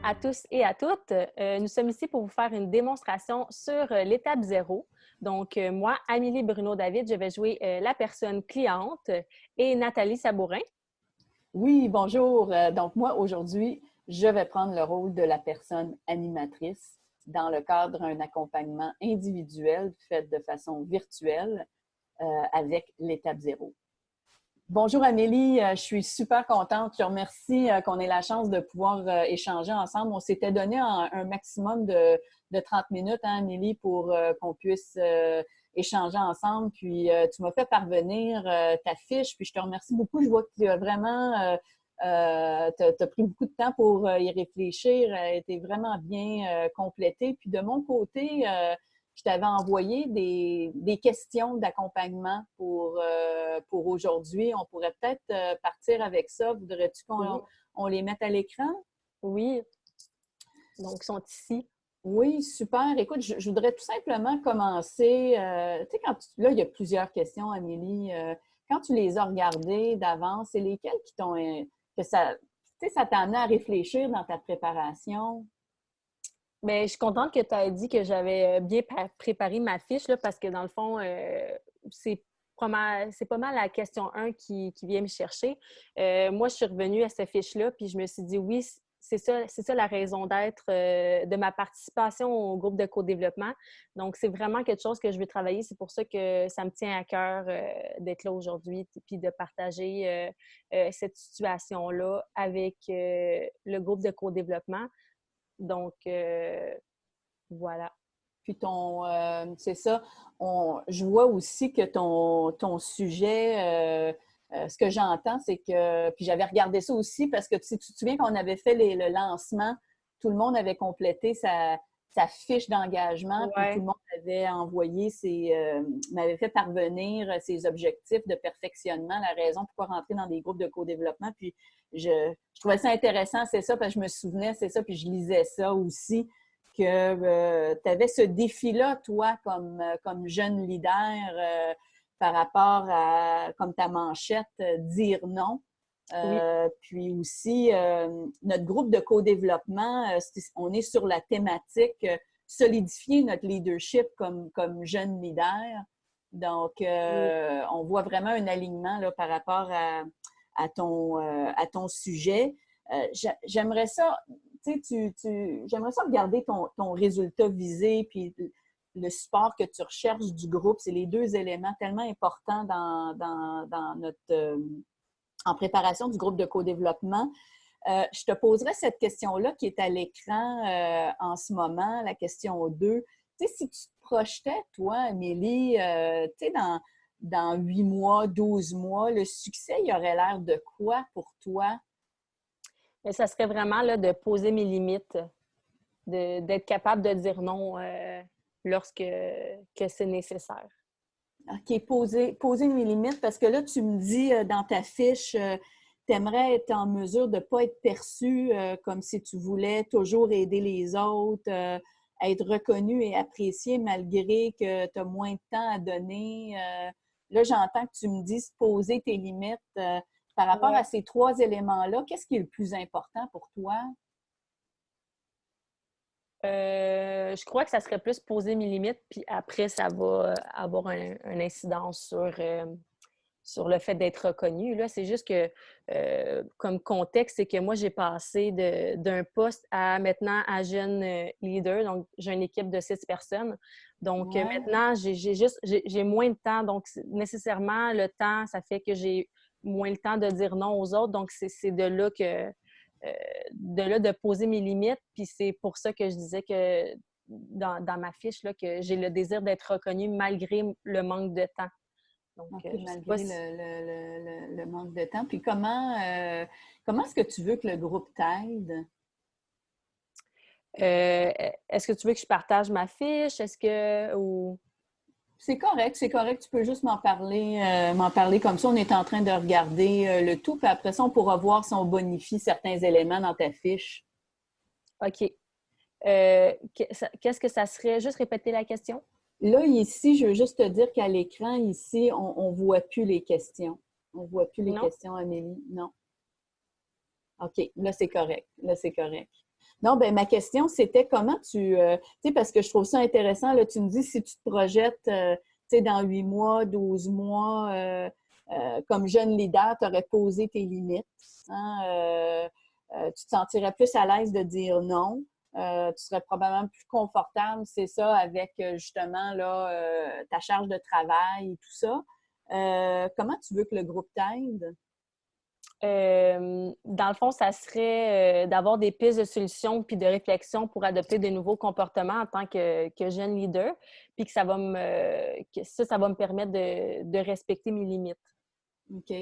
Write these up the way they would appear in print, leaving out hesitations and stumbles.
à tous et à toutes. Nous sommes ici pour vous faire une démonstration sur l'étape 0. Donc, moi, Amélie Bruno-David, je vais jouer la personne cliente et Nathalie Sabourin. Oui, bonjour. Donc, moi, aujourd'hui, je vais prendre le rôle de la personne animatrice dans le cadre d'un accompagnement individuel fait de façon virtuelle avec l'étape 0. Bonjour Amélie, je suis super contente. Je te remercie qu'on ait la chance de pouvoir échanger ensemble. On s'était donné un maximum de 30 minutes, hein, Amélie, pour qu'on puisse échanger ensemble. Puis tu m'as fait parvenir ta fiche, puis je te remercie beaucoup. Je vois que tu as vraiment t'as pris beaucoup de temps pour y réfléchir. Elle a été vraiment bien complétée. Puis de mon côté, je t'avais envoyé des questions d'accompagnement pour aujourd'hui. On pourrait peut-être partir avec ça. Voudrais-tu qu'on les mette à l'écran? Oui. Donc, ils sont ici. Oui, super. Écoute, je voudrais tout simplement commencer. Tu sais, là, il y a plusieurs questions, Amélie. Quand tu les as regardées d'avance, c'est lesquelles qui t'ont. Que ça, tu sais, ça t'a amené à réfléchir dans ta préparation? Bien, je suis contente que tu aies dit que j'avais bien préparé ma fiche là, parce que dans le fond, c'est pas mal la question 1 qui vient me chercher. Moi, je suis revenue à cette fiche-là, puis je me suis dit oui, c'est ça la raison d'être de ma participation au groupe de co-développement. Donc, c'est vraiment quelque chose que je veux travailler. C'est pour ça que ça me tient à cœur d'être là aujourd'hui, puis de partager cette situation-là avec le groupe de co-développement. Donc, voilà. Puis c'est ça, je vois aussi que ton sujet, ce que j'entends, c'est que, puis j'avais regardé ça aussi parce que tu te souviens qu'on avait fait le lancement, tout le monde avait complété sa fiche d'engagement, puis tout Ouais. le monde avait envoyé m'avait fait parvenir ses objectifs de perfectionnement, la raison pourquoi rentrer dans des groupes de co-développement. Puis je trouvais ça intéressant, c'est ça, parce que je me souvenais, c'est ça, puis je lisais ça aussi que tu avais ce défi-là, toi, comme jeune leader, par rapport à, comme ta manchette, dire non. Oui. Puis aussi, notre groupe de co-développement, on est sur la thématique solidifier notre leadership comme jeune leader. Donc, Oui. on voit vraiment un alignement là, par rapport à ton sujet. J'aimerais ça, j'aimerais ça regarder ton résultat visé, puis le support que tu recherches du groupe. C'est les deux éléments tellement importants dans notre en préparation du groupe de co-développement. Je te poserai cette question-là qui est à l'écran en ce moment, la question 2. Tu sais, si tu te projetais, toi, Amélie, tu sais, dans 8 mois, 12 mois, le succès, il aurait l'air de quoi pour toi? Mais ça serait vraiment là, de poser mes limites, d'être capable de dire non lorsque que c'est nécessaire. OK, poser mes limites, parce que là, tu me dis dans ta fiche, tu aimerais être en mesure de ne pas être perçu comme si tu voulais toujours aider les autres, être reconnu et apprécié malgré que tu as moins de temps à donner. Là, j'entends que tu me dis poser tes limites. Par rapport à Ouais. ces 3 éléments-là, qu'est-ce qui est le plus important pour toi? Je crois que ça serait plus poser mes limites, puis après, ça va avoir un incidence sur le fait d'être reconnu. Là, c'est juste que, comme contexte, c'est que moi, j'ai passé d'un poste à maintenant à jeune leader. Donc, j'ai une équipe de 6 personnes. Donc, Ouais. maintenant, j'ai moins de temps. Donc, nécessairement, le temps, ça fait que j'ai moins le temps de dire non aux autres. Donc, c'est de là de poser mes limites. Puis c'est pour ça que je disais que dans ma fiche, là, que j'ai le désir d'être reconnue malgré le manque de temps. Donc, OK, je sais pas malgré si... le manque de temps. Puis comment est-ce que tu veux que le groupe t'aide? Est-ce que tu veux que je partage ma fiche? Est-ce que... Ou... C'est correct, c'est correct. Tu peux juste m'en parler comme ça. On est en train de regarder le tout, puis après ça, on pourra voir si on bonifie certains éléments dans ta fiche. OK. Qu'est-ce que ça serait? Juste répéter la question. Là, ici, je veux juste te dire qu'à l'écran, ici, on ne voit plus les questions. On ne voit plus les Non? questions, Amélie. Non. OK, là, c'est correct. Là, c'est correct. Non, ben ma question, c'était comment tu sais, parce que je trouve ça intéressant, là, tu me dis si tu te projettes, tu sais, dans 8 mois, 12 mois, comme jeune leader, tu aurais posé tes limites. Hein, tu te sentirais plus à l'aise de dire non. Tu serais probablement plus confortable, c'est ça, avec justement là, ta charge de travail et tout ça. Comment tu veux que le groupe t'aide? Dans le fond, ça serait d'avoir des pistes de solutions puis de réflexion pour adopter de nouveaux comportements en tant que jeune leader, puis que ça va me permettre de respecter mes limites. OK.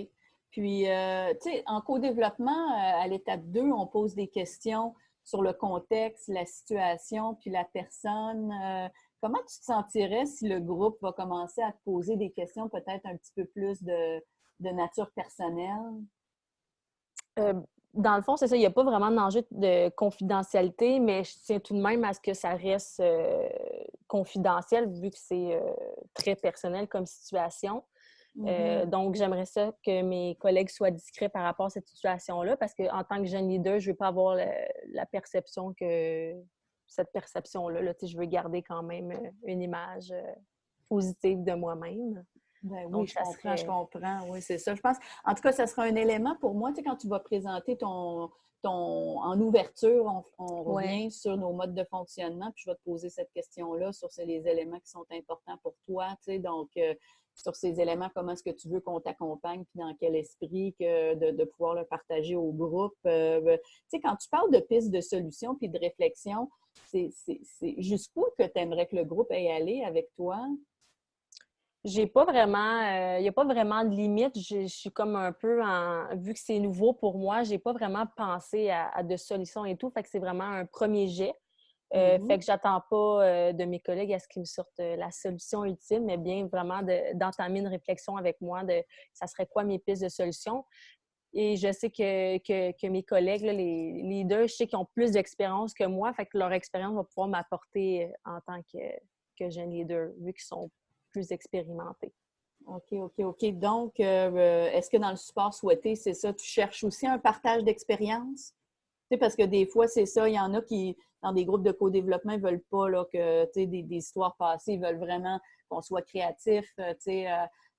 Puis, tu sais, en co-développement, à l'étape 2, on pose des questions sur le contexte, la situation, puis la personne. Comment tu te sentirais si le groupe va commencer à te poser des questions peut-être un petit peu plus de nature personnelle? Euh, Dans le fond, c'est ça, il n'y a pas vraiment d'enjeu de confidentialité, mais je tiens tout de même à ce que ça reste confidentiel vu que c'est très personnel comme situation. Mhm. Donc, j'aimerais ça que mes collègues soient discrets par rapport à cette situation-là parce qu'en tant que jeune leader, je ne veux pas avoir la perception que cette perception-là, là, je veux garder quand même une image positive de moi-même. Ben oui, Donc, je ça comprends, je serait... comprends. Oui, c'est ça. Je pense, en tout cas, ça sera un élément pour moi, tu sais, quand tu vas présenter en ouverture, on Ouais. revient sur nos modes de fonctionnement, puis je vais te poser cette question-là sur les éléments qui sont importants pour toi, tu sais, donc, sur ces éléments, comment est-ce que tu veux qu'on t'accompagne, puis dans quel esprit que de pouvoir le partager au groupe. Tu sais, quand tu parles de pistes de solutions puis de réflexion, c'est jusqu'où que tu aimerais que le groupe aille aller avec toi? J'ai pas vraiment, il n'y a pas vraiment de limite. Je suis comme un peu vu que c'est nouveau pour moi, j'ai pas vraiment pensé à de solutions et tout. Fait que c'est vraiment un premier jet. Fait Mhm. que j'attends pas de mes collègues à ce qu'ils me sortent la solution ultime, mais bien vraiment d'entamer une réflexion avec moi de ça serait quoi mes pistes de solution. Et je sais que mes collègues, là, les leaders, je sais qu'ils ont plus d'expérience que moi, fait que leur expérience va pouvoir m'apporter en tant que jeune leader, vu qu'ils sont plus expérimentés. OK, OK, OK. Donc, est-ce que dans le support souhaité, c'est ça, tu cherches aussi un partage d'expérience? Tu sais, parce que des fois, c'est ça, il y en a qui, dans des groupes de co-développement, ils ne veulent pas là, que, tu sais, des histoires passées, ils veulent vraiment qu'on soit créatif, tu sais,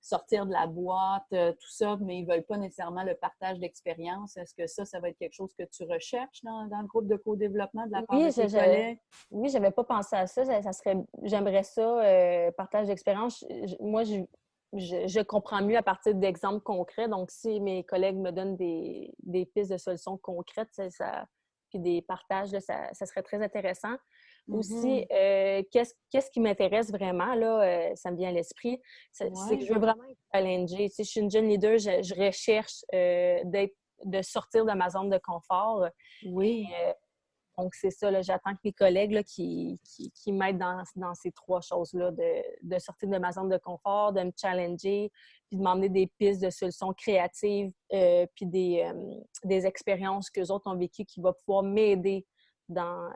sortir de la boîte, tout ça, mais ils ne veulent pas nécessairement le partage d'expérience. Est-ce que ça va être quelque chose que tu recherches dans le groupe de co-développement de la part de Oui, tes collègues? oui, j'avais pas pensé à ça. Ça serait, j'aimerais ça, partage d'expérience. Moi, je comprends mieux à partir d'exemples concrets. Donc, si mes collègues me donnent des pistes de solutions concrètes, puis des partages, là, ça serait très intéressant. Aussi, Mhm. qu'est-ce qui m'intéresse vraiment, là, ça me vient à l'esprit, c'est que Ouais. je veux vraiment être challengée. Tu sais, je suis une jeune leader, je recherche de sortir de ma zone de confort. Et Oui. donc, c'est ça, là, j'attends que mes collègues là, qui m'aident dans ces trois choses-là, de sortir de ma zone de confort, de me challenger, puis de m'emmener des pistes de solutions créatives, puis des expériences qu'eux autres ont vécues qui vont pouvoir m'aider dans, euh,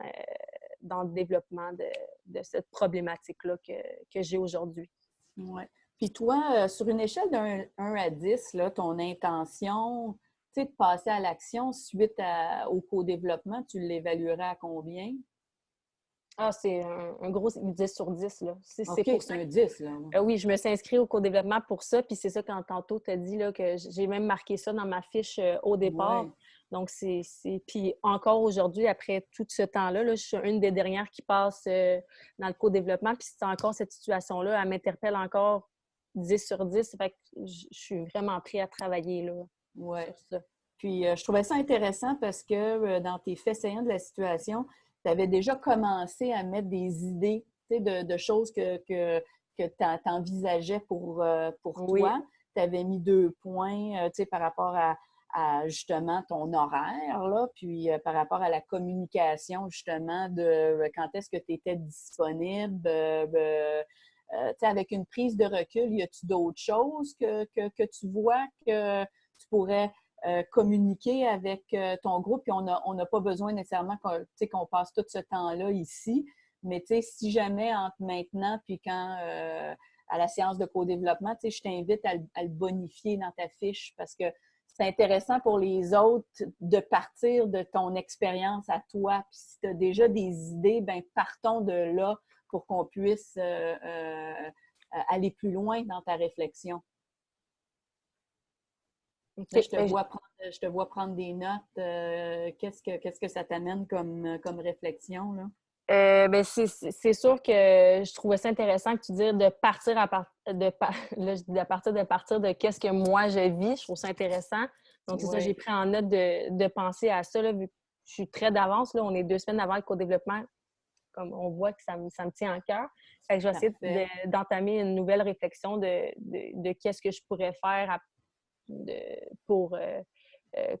dans le développement de cette problématique-là que j'ai aujourd'hui. Ouais. Puis toi, sur une échelle d'un 1 à 10, là, ton intention, tu sais, de passer à l'action suite au co-développement, tu l'évaluerais à combien? Ah, c'est un gros 10 sur 10 là. C'est OK, pour c'est ça un 10 là. oui, je me suis inscrite au co-développement pour ça. Puis c'est ça, quand tantôt tu as dit là, que j'ai même marqué ça dans ma fiche au départ. Ouais. Donc, Puis encore aujourd'hui, après tout ce temps-là, là, je suis une des dernières qui passe dans le co-développement. Puis c'est encore cette situation-là, elle m'interpelle encore 10 sur 10. Fait que je suis vraiment prête à travailler là, Ouais. sur ça. Puis je trouvais ça intéressant parce que dans tes faits saillants de la situation, tu avais déjà commencé à mettre des idées, tu sais, de choses que tu envisageais pour Oui, toi. Tu avais mis 2 points, tu sais, par rapport à justement ton horaire, là, puis par rapport à la communication, justement, de quand est-ce que tu étais disponible. Tu sais, avec une prise de recul, y a-tu d'autres choses que tu vois que tu pourrais communiquer avec ton groupe, puis on n'a pas besoin nécessairement qu'on passe tout ce temps-là ici, mais si jamais entre maintenant puis quand à la séance de co-développement, je t'invite à le bonifier dans ta fiche parce que c'est intéressant pour les autres de partir de ton expérience à toi. Puis si tu as déjà des idées, ben partons de là pour qu'on puisse aller plus loin dans ta réflexion. Là, OK. je te vois prendre des notes. Qu'est-ce que ça t'amène comme réflexion, là? Ben c'est sûr que je trouvais ça intéressant que tu dises de partir là, je dis de partir de qu'est-ce que moi je vis. Je trouve ça intéressant. Donc, c'est ça, j'ai Oui, pris en note de penser à ça, là, vu que je suis très d'avance. Là, on est 2 semaines avant le co-développement, comme on voit que ça me tient à cœur. Fait que je vais essayer parfait. d'entamer une nouvelle réflexion de qu'est-ce que je pourrais faire pour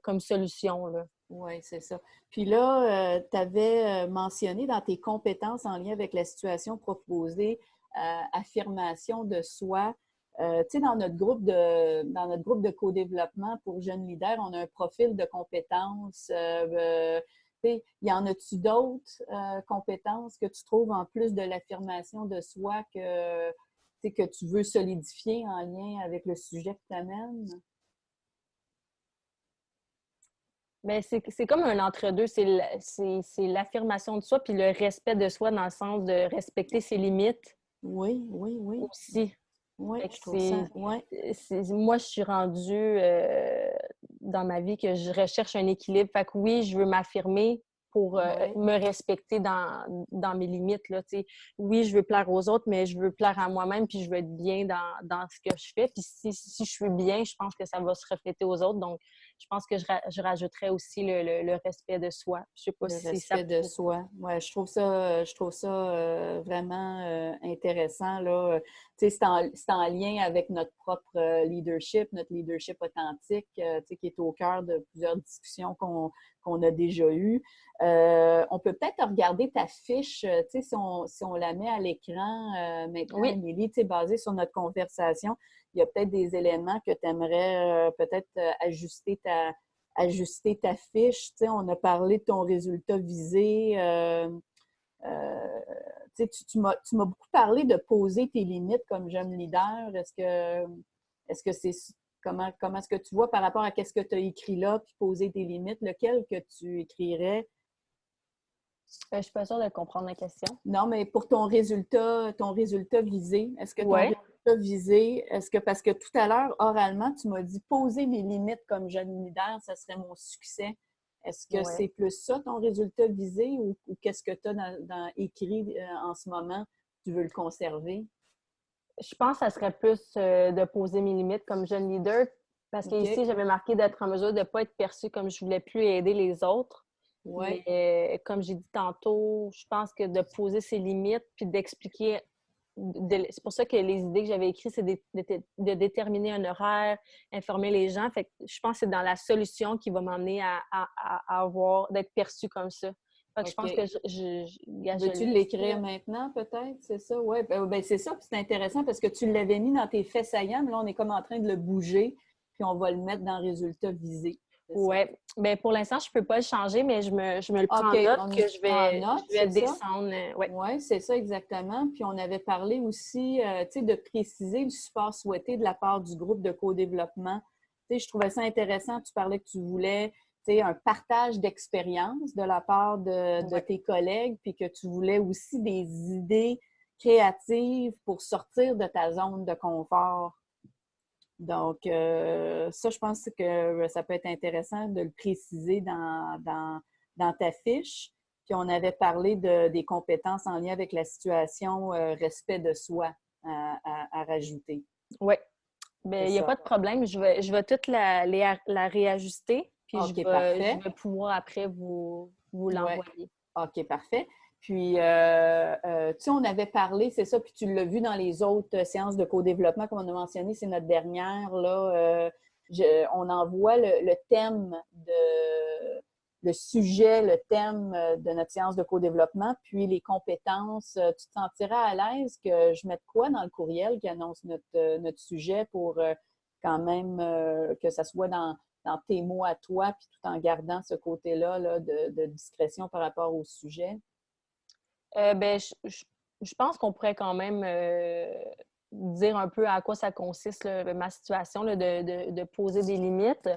comme solution, là. Oui, c'est ça. Puis là, tu avais mentionné dans tes compétences en lien avec la situation proposée, affirmation de soi. Tu sais, dans notre groupe de co-développement pour jeunes leaders, on a un profil de compétences. Tu sais, y en a-tu d'autres compétences que tu trouves en plus de l'affirmation de soi que, tu sais, que tu veux solidifier en lien avec le sujet que tu amènes? Mais c'est comme un entre-deux. C'est l'affirmation de soi puis le respect de soi dans le sens de respecter ses limites Oui, oui, oui. aussi. Oui, Fait que je trouve ça. Oui, moi, je suis rendue dans ma vie que je recherche un équilibre. Fait que oui, je veux m'affirmer pour oui. me respecter dans mes limites, là, tu sais. Oui, je veux plaire aux autres, mais je veux plaire à moi-même puis je veux être bien dans ce que je fais. Puis si je suis bien, je pense que ça va se refléter aux autres. Donc, je pense que je rajouterais aussi le respect de soi. Je sais pas Le si ça respect de pourrait. soi. Ouais, je trouve ça vraiment intéressant, là. Tu sais, c'est en lien avec notre propre leadership, notre leadership authentique, tu sais, qui est au cœur de plusieurs discussions qu'on a déjà eues. On peut peut-être regarder ta fiche, tu sais, si on la met à l'écran maintenant, Oui. Émilie, tu sais, basée sur notre conversation, il y a peut-être des éléments que tu aimerais peut-être ajuster ta fiche. Tu sais, on a parlé de ton résultat visé. Euh, tu m'as beaucoup parlé de poser tes limites comme jeune leader. Est-ce que c'est comment est-ce que tu vois par rapport à qu'est-ce que tu as écrit là, puis poser tes limites, lequel que tu écrirais? Je suis pas sûre de comprendre la question. Non, mais pour ton résultat visé, est-ce que ton Ouais. résultat visé, est-ce que parce que tout à l'heure, oralement, tu m'as dit poser mes limites comme jeune leader, ça serait mon succès. Est-ce que Ouais. c'est plus ça ton résultat visé ou qu'est-ce que tu as écrit en ce moment? Tu veux le conserver? Je pense que ça serait plus de poser mes limites comme jeune leader, parce qu'ici, OK. j'avais marqué d'être en mesure de ne pas être perçue comme je voulais plus aider les autres. Oui. Mais comme j'ai dit tantôt, je pense que de poser ses limites puis d'expliquer. C'est pour ça que les idées que j'avais écrites, c'est de déterminer un horaire, informer les gens. Fait que je pense que c'est dans la solution qui va m'emmener à avoir, d'être perçue comme ça. Fait que je pense OK. que je Veux-tu l'ai ici, l'écrire là. maintenant, peut-être? C'est ça? Oui, ben, c'est ça. Puis c'est intéressant parce que tu l'avais mis dans tes faits saillants, mais là, on est comme en train de le bouger, puis on va le mettre dans le résultat visé. C'est ça. Ouais. Ben pour l'instant, je peux pas le changer, mais je me le prends OK, en note on que se prend en note, je vais c'est ça? descendre. Ouais. Oui, c'est ça exactement. Puis on avait parlé aussi, tu sais, de préciser le support souhaité de la part du groupe de co-développement. Tu sais, je trouvais ça intéressant. Tu parlais que tu voulais, tu sais, un partage d'expérience de la part de Ouais. tes collègues, puis que tu voulais aussi des idées créatives pour sortir de ta zone de confort. Donc, ça, je pense que ça peut être intéressant de le préciser dans ta fiche. Puis, on avait parlé des compétences en lien avec la situation, respect de soi à rajouter. Ouais. C'est Ben, il n'y a ça. pas de problème. Je vais toute la réajuster, puis OK, je parfait. vais pouvoir après vous Oui. l'envoyer. OK, parfait. Puis, tu sais, on avait parlé, c'est ça, puis tu l'as vu dans les autres séances de co-développement, comme on a mentionné, c'est notre dernière, là. On envoie le thème le sujet, le thème de notre séance de co-développement, puis les compétences. Tu te sentiras à l'aise que je mette quoi dans le courriel qui annonce notre sujet pour quand même que ça soit dans tes mots à toi, puis tout en gardant ce côté-là là, de discrétion par rapport au sujet? Ben, je pense qu'on pourrait quand même dire un peu à quoi ça consiste, là, ma situation, là, de poser des limites.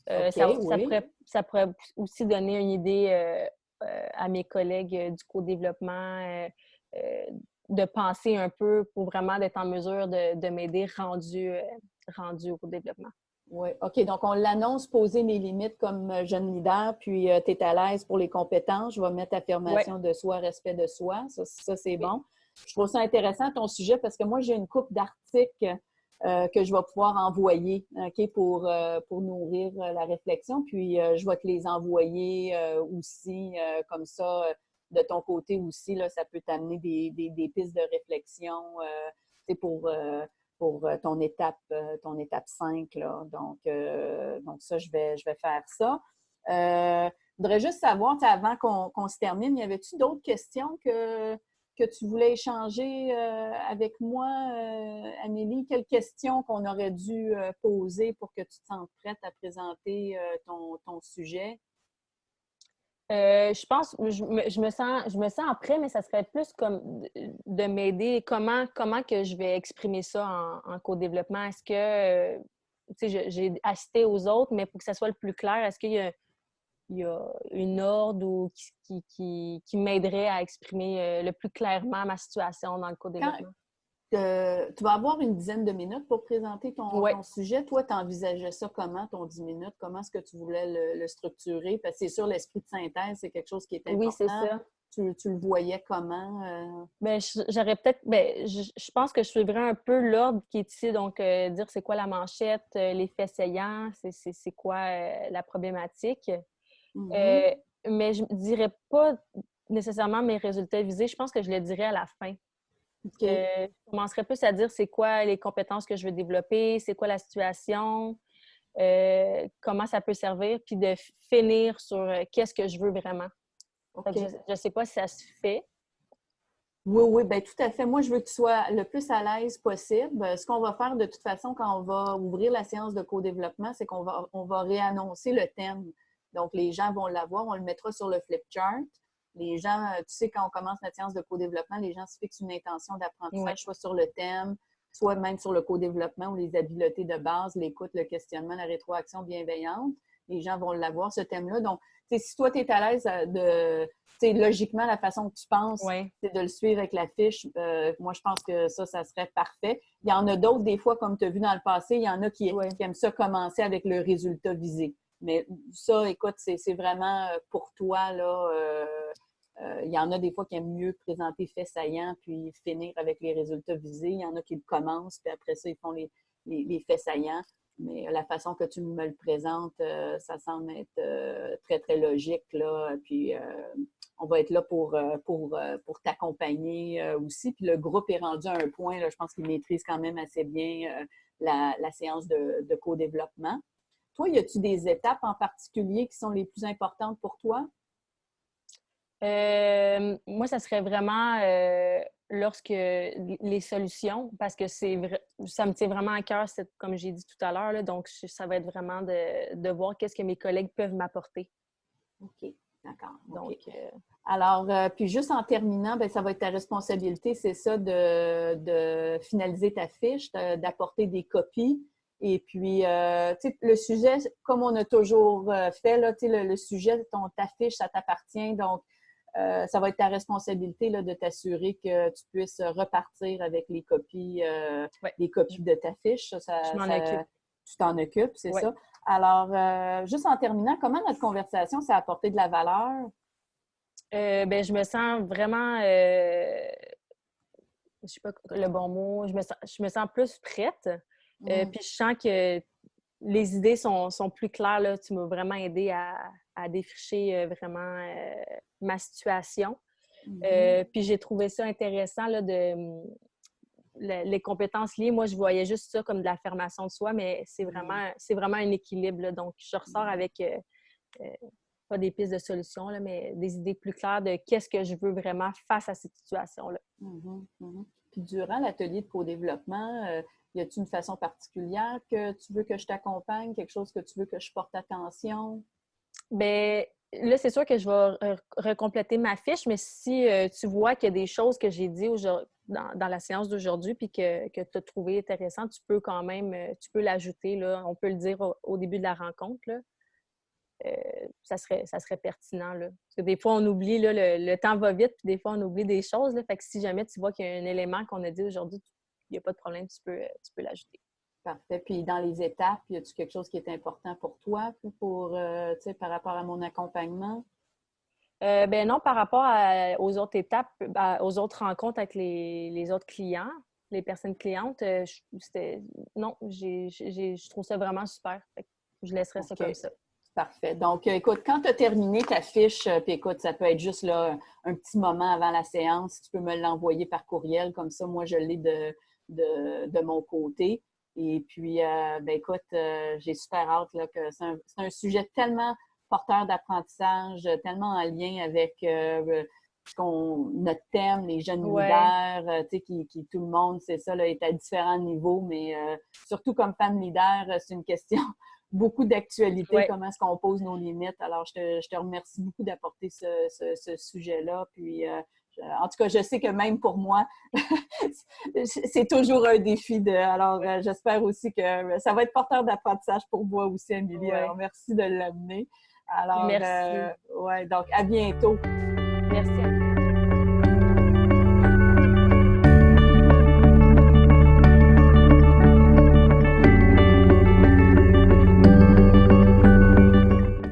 OK, oui. Ça pourrait aussi donner une idée à mes collègues du co-développement euh, de penser un peu pour vraiment d'être en mesure de m'aider rendu au co-développement. Oui, OK. Donc, on l'annonce, poser mes limites comme jeune leader, puis tu es à l'aise pour les compétences. Je vais mettre Oui, affirmation de soi, respect de soi. Ça c'est oui. bon. Je trouve ça intéressant ton sujet parce que moi, j'ai une couple d'articles que je vais pouvoir envoyer, OK, pour nourrir la réflexion. Puis, je vais te les envoyer aussi, comme ça, de ton côté aussi, là, ça peut t'amener des pistes de réflexion, pour ton étape 5. Là. Donc ça, je vais faire ça. Je voudrais juste savoir, avant qu'on se termine, y avait-tu d'autres questions que tu voulais échanger avec moi, Amélie? Quelles questions qu'on aurait dû poser pour que tu te sentes prête à présenter ton sujet? Je pense, je me sens prêt, mais ça serait plus comme de m'aider. Comment que je vais exprimer ça en co-développement? Est-ce que, tu sais, j'ai assisté aux autres, mais pour que ça soit le plus clair, est-ce il y a une ordre ou qui m'aiderait à exprimer le plus clairement ma situation dans le Quand, co-développement? tu vas avoir une dizaine de minutes pour présenter Oui, ton sujet. Toi, tu envisageais ça comment, ton 10 minutes? Comment est-ce que tu voulais le structurer? Parce que c'est sûr, l'esprit de synthèse, c'est quelque chose qui est oui, c'est important. ça. Tu le voyais comment? Ben, j'aurais peut-être, ben, je pense que je suivrais un peu l'ordre qui est ici, donc dire c'est quoi la manchette, les faits saillants, c'est quoi la problématique. Mhm. Euh, mais je ne dirais pas nécessairement mes résultats visés, je pense que je le dirais à la fin. OK. Je commencerais plus à dire c'est quoi les compétences que je veux développer, c'est quoi la situation, comment ça peut servir, puis de finir sur qu'est-ce que je veux vraiment. Fait que OK. je ne sais pas si ça se fait. Oui, oui, bien tout à fait. Moi, je veux que tu sois le plus à l'aise possible. Ce qu'on va faire de toute façon quand on va ouvrir la séance de co-développement, c'est on va réannoncer le thème. Donc, les gens vont l'avoir, on le mettra sur le flip chart. Les gens, tu sais, quand on commence notre séance de co-développement, les gens se fixent une intention Oui. d'apprentissage, soit sur le thème, soit même sur le co-développement ou les habiletés de base, l'écoute, le questionnement, la rétroaction bienveillante. Les gens vont l'avoir, ce thème-là. Donc, si toi, tu es à l'aise logiquement, la façon que tu penses, Oui. c'est de le suivre avec la fiche. Moi, je pense que ça serait parfait. Il y en a d'autres, des fois, comme tu as vu dans le passé, il y en a qui Oui. aiment ça commencer avec le résultat visé. Mais ça, écoute, c'est vraiment pour toi, là. Il y en a des fois qui aiment mieux présenter fait saillant puis finir avec les résultats visés. Il y en a qui le commencent, puis après ça, ils font les faits saillants. Mais la façon que tu me le présentes, ça semble être très, très logique, là. Puis on va être là pour t'accompagner aussi. Puis le groupe est rendu à un point, là, je pense qu'il maîtrise quand même assez bien la séance de co-développement. Toi, y a-tu des étapes en particulier qui sont les plus importantes pour toi? Moi, ça serait vraiment lorsque les solutions, parce que ça me tient vraiment à cœur, comme j'ai dit tout à l'heure, là, donc ça va être vraiment de voir qu'est-ce que mes collègues peuvent m'apporter. OK, d'accord. OK. Donc, Alors, puis juste en terminant, bien, ça va être ta responsabilité, c'est ça, de finaliser ta fiche, d'apporter des copies. Et puis, tu sais, le sujet, comme on a toujours fait, là, tu sais, le sujet, ta fiche, ça t'appartient. Donc, ça va être ta responsabilité là, de t'assurer que tu puisses repartir avec ouais, les copies de ta fiche. je m'en occupe. Tu t'en occupes, c'est Ouais. ça. Alors, juste en terminant, comment notre conversation, ça a apporté de la valeur? Ben, je me sens vraiment, je sais pas le bon mot, je me sens plus prête. Mm. Puis je sens que les idées sont plus claires. Là. Tu m'as vraiment aidé à défricher vraiment ma situation. Mhm. Puis j'ai trouvé ça intéressant là, les compétences liées. Moi, je voyais juste ça comme de l'affirmation de soi, mais c'est vraiment un équilibre. Là. Donc, je ressors avec euh, pas des pistes de solutions, là, mais des idées plus claires de qu'est-ce que je veux vraiment face à cette situation-là. Mhm. Mhm. Puis durant l'atelier de co-développement, y a-t-il une façon particulière que tu veux que je t'accompagne, quelque chose que tu veux que je porte attention? Bien, là, c'est sûr que je vais recompléter ma fiche, mais si tu vois qu'il y a des choses que j'ai dit dans la séance d'aujourd'hui puis que tu as trouvé intéressant, tu peux quand même, tu peux l'ajouter, là. On peut le dire au début de la rencontre, là. Ça serait pertinent, là. Parce que des fois, on oublie, là, le temps va vite, puis des fois, on oublie des choses, là. Fait que si jamais tu vois qu'il y a un élément qu'on a dit aujourd'hui, il n'y a pas de problème, tu peux l'ajouter. Parfait. Puis dans les étapes, y a-t-il quelque chose qui est important pour toi, pour, tu sais, par rapport à mon accompagnement? Ben non, par rapport aux autres étapes, aux autres rencontres avec les autres clients, les personnes clientes, non, je trouve ça vraiment super. Fait que je laisserais ça comme OK. ça. Parfait. Donc, écoute, quand tu as terminé ta fiche, puis écoute, ça peut être juste là, un petit moment avant la séance, tu peux me l'envoyer par courriel, comme ça, moi, je l'ai de mon côté. Et puis, ben écoute, j'ai super hâte là, que c'est un sujet tellement porteur d'apprentissage, tellement en lien avec notre thème, les jeunes Ouais, leaders, tu sais, qui tout le monde, c'est ça, là, est à différents niveaux, mais surtout comme femme leader, c'est une question beaucoup d'actualité, ouais. comment est-ce qu'on pose nos limites. Alors, je te remercie beaucoup d'apporter ce sujet-là. Puis, en tout cas, je sais que même pour moi, c'est toujours un défi. Alors, j'espère aussi que ça va être porteur d'apprentissage pour moi aussi, Amélie. Alors, Ouais. merci de l'amener. Alors, Merci. ouais, donc à bientôt. Merci.